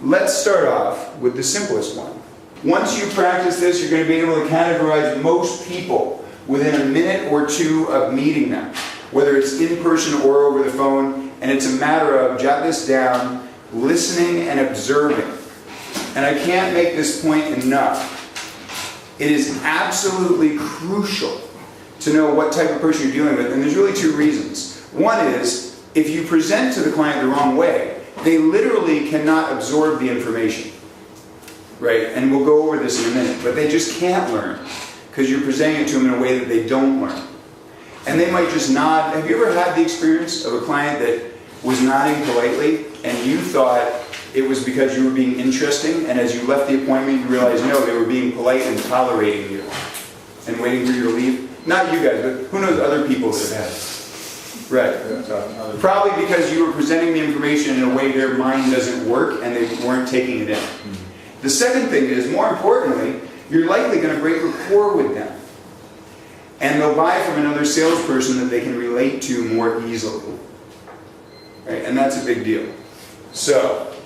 let's start off with the simplest one. Once you practice this, you're going to be able to categorize most people within a minute or two of meeting them, whether it's in person or over the phone, and it's a matter of, jot this down, listening and observing. And I can't make this point enough. It is absolutely crucial to know what type of person you're dealing with, and there's really two reasons. One is, if you present to the client the wrong way, they literally cannot absorb the information. Right? And we'll go over this in a minute, but they just can't learn because you're presenting it to them in a way that they don't learn. And they might just nod. Have you ever had the experience of a client that was nodding politely and you thought it was because you were being interesting, and as you left the appointment you realized no, they were being polite and tolerating you and waiting for you to leave? Not you guys, but who knows other people that have had it? Right. Probably because you were presenting the information in a way their mind doesn't work and they weren't taking it in. The second thing is, more importantly, you're likely going to break rapport with them. And they'll buy from another salesperson that they can relate to more easily. Right? And that's a big deal. So,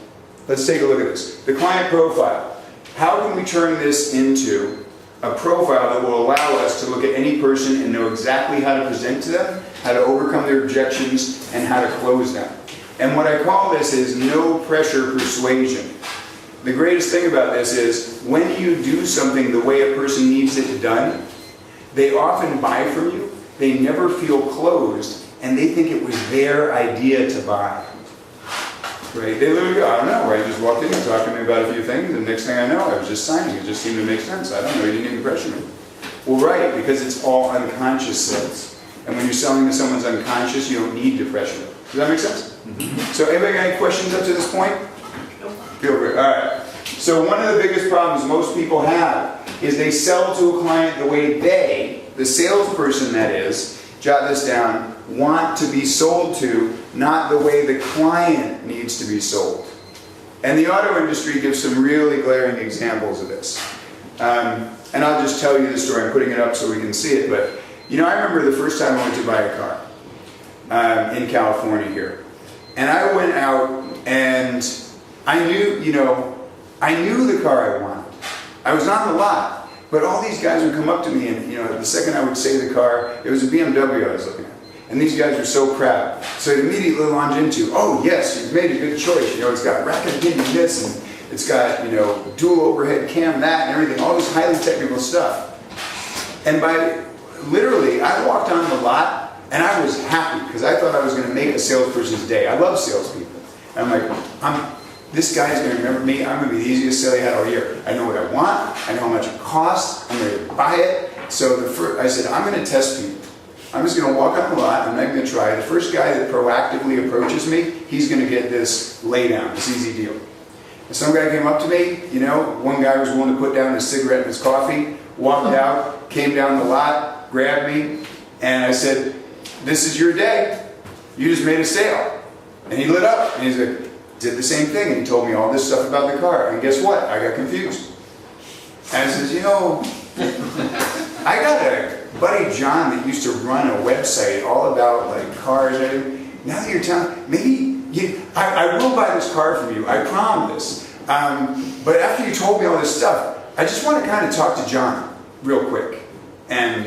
let's take a look at this. The client profile. How can we turn this into a profile that will allow us to look at any person and know exactly how to present to them, how to overcome their objections, and how to close them? And what I call this is no pressure persuasion. The greatest thing about this is when you do something the way a person needs it done, they often buy from you, they never feel closed, and they think it was their idea to buy. Right? They literally go, I don't know, right? I just walked in and talked to me about a few things, and the next thing I know, I was just signing. It just seemed to make sense. I don't know, you didn't even pressure me. Well, right, because it's all unconscious sales. And when you're selling to someone's unconscious, you don't need to pressure them. Does that make sense? Mm-hmm. So anybody got any questions up to this point? Feel free. All right. So one of the biggest problems most people have is they sell to a client the way they, the salesperson that is, jot this down, want to be sold to, not the way the client needs to be sold. And the auto industry gives some really glaring examples of this. And I'll just tell you the story. I'm putting it up so we can see it. But, you know, I remember the first time I went to buy a car in California here. And I went out and I knew, I knew the car I wanted. I was on the lot, but all these guys would come up to me and, the second I would say the car, it was a BMW I was looking at. And these guys were so proud. So I'd immediately launch into, oh yes, you've made a good choice. It's got rack and pinion this, and it's got, dual overhead cam that, and everything, all this highly technical stuff. And literally, I walked on the lot, and I was happy, because I thought I was going to make a salesperson's day. I love salespeople. And I'm like, this guy's going to remember me. I'm going to be the easiest sale he had all year. I know what I want. I know how much it costs. I'm ready to buy it. So I said, I'm going to test people. I'm just going to walk on the lot. I'm not going to try. The first guy that proactively approaches me, he's going to get this lay down, this easy deal. And some guy came up to me. One guy was willing to put down his cigarette and his coffee, walked out, came down the lot, grabbed me, and I said, this is your day. You just made a sale. And he lit up. And he's like, did the same thing, and he told me all this stuff about the car. And guess what? I got confused. And I says, I got a buddy John that used to run a website all about cars. Now that you're telling, I will buy this car from you. I promise. But after you told me all this stuff, I just want to kind of talk to John real quick, and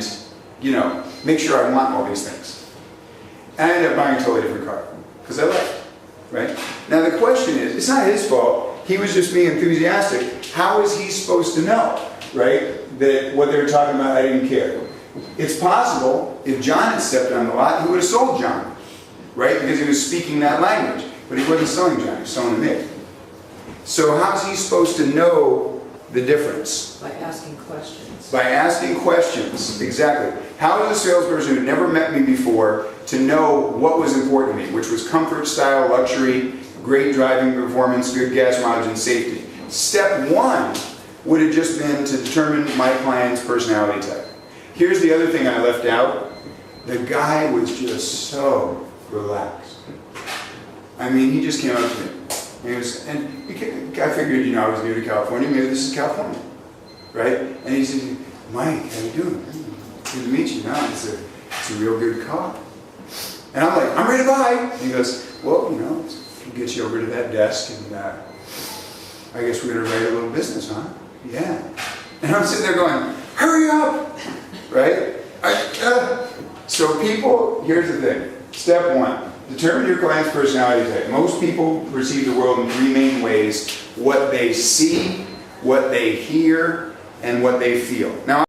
make sure I want all these things. And I ended up buying a totally different car because I liked it. Right? Now the question is, it's not his fault. He was just being enthusiastic. How is he supposed to know, right, that what they were talking about, I didn't care? It's possible if John had stepped on the lot, he would have sold John, right? Because he was speaking that language. But he wasn't selling John, he was selling me. So how's he supposed to know the difference? By asking questions. By asking questions, exactly. How is a salesperson who never met me before to know what was important to me, which was comfort, style, luxury, great driving performance, good gas mileage, and safety? Step one would have just been to determine my client's personality type. Here's the other thing I left out. The guy was just so relaxed. I mean, he just came up to me. I figured, I was new to California. Maybe this is California, right? And he said, Mike, how you doing? Good to meet you. It's a real good car. And I'm like, I'm ready to buy. And he goes, well, we'll get you over to that desk and I guess we're going to write a little business, huh? Yeah. And I'm sitting there going, hurry up! Right? So people, here's the thing. Step one, determine your client's personality type. Most people perceive the world in three main ways: what they see, what they hear, and what they feel. Now,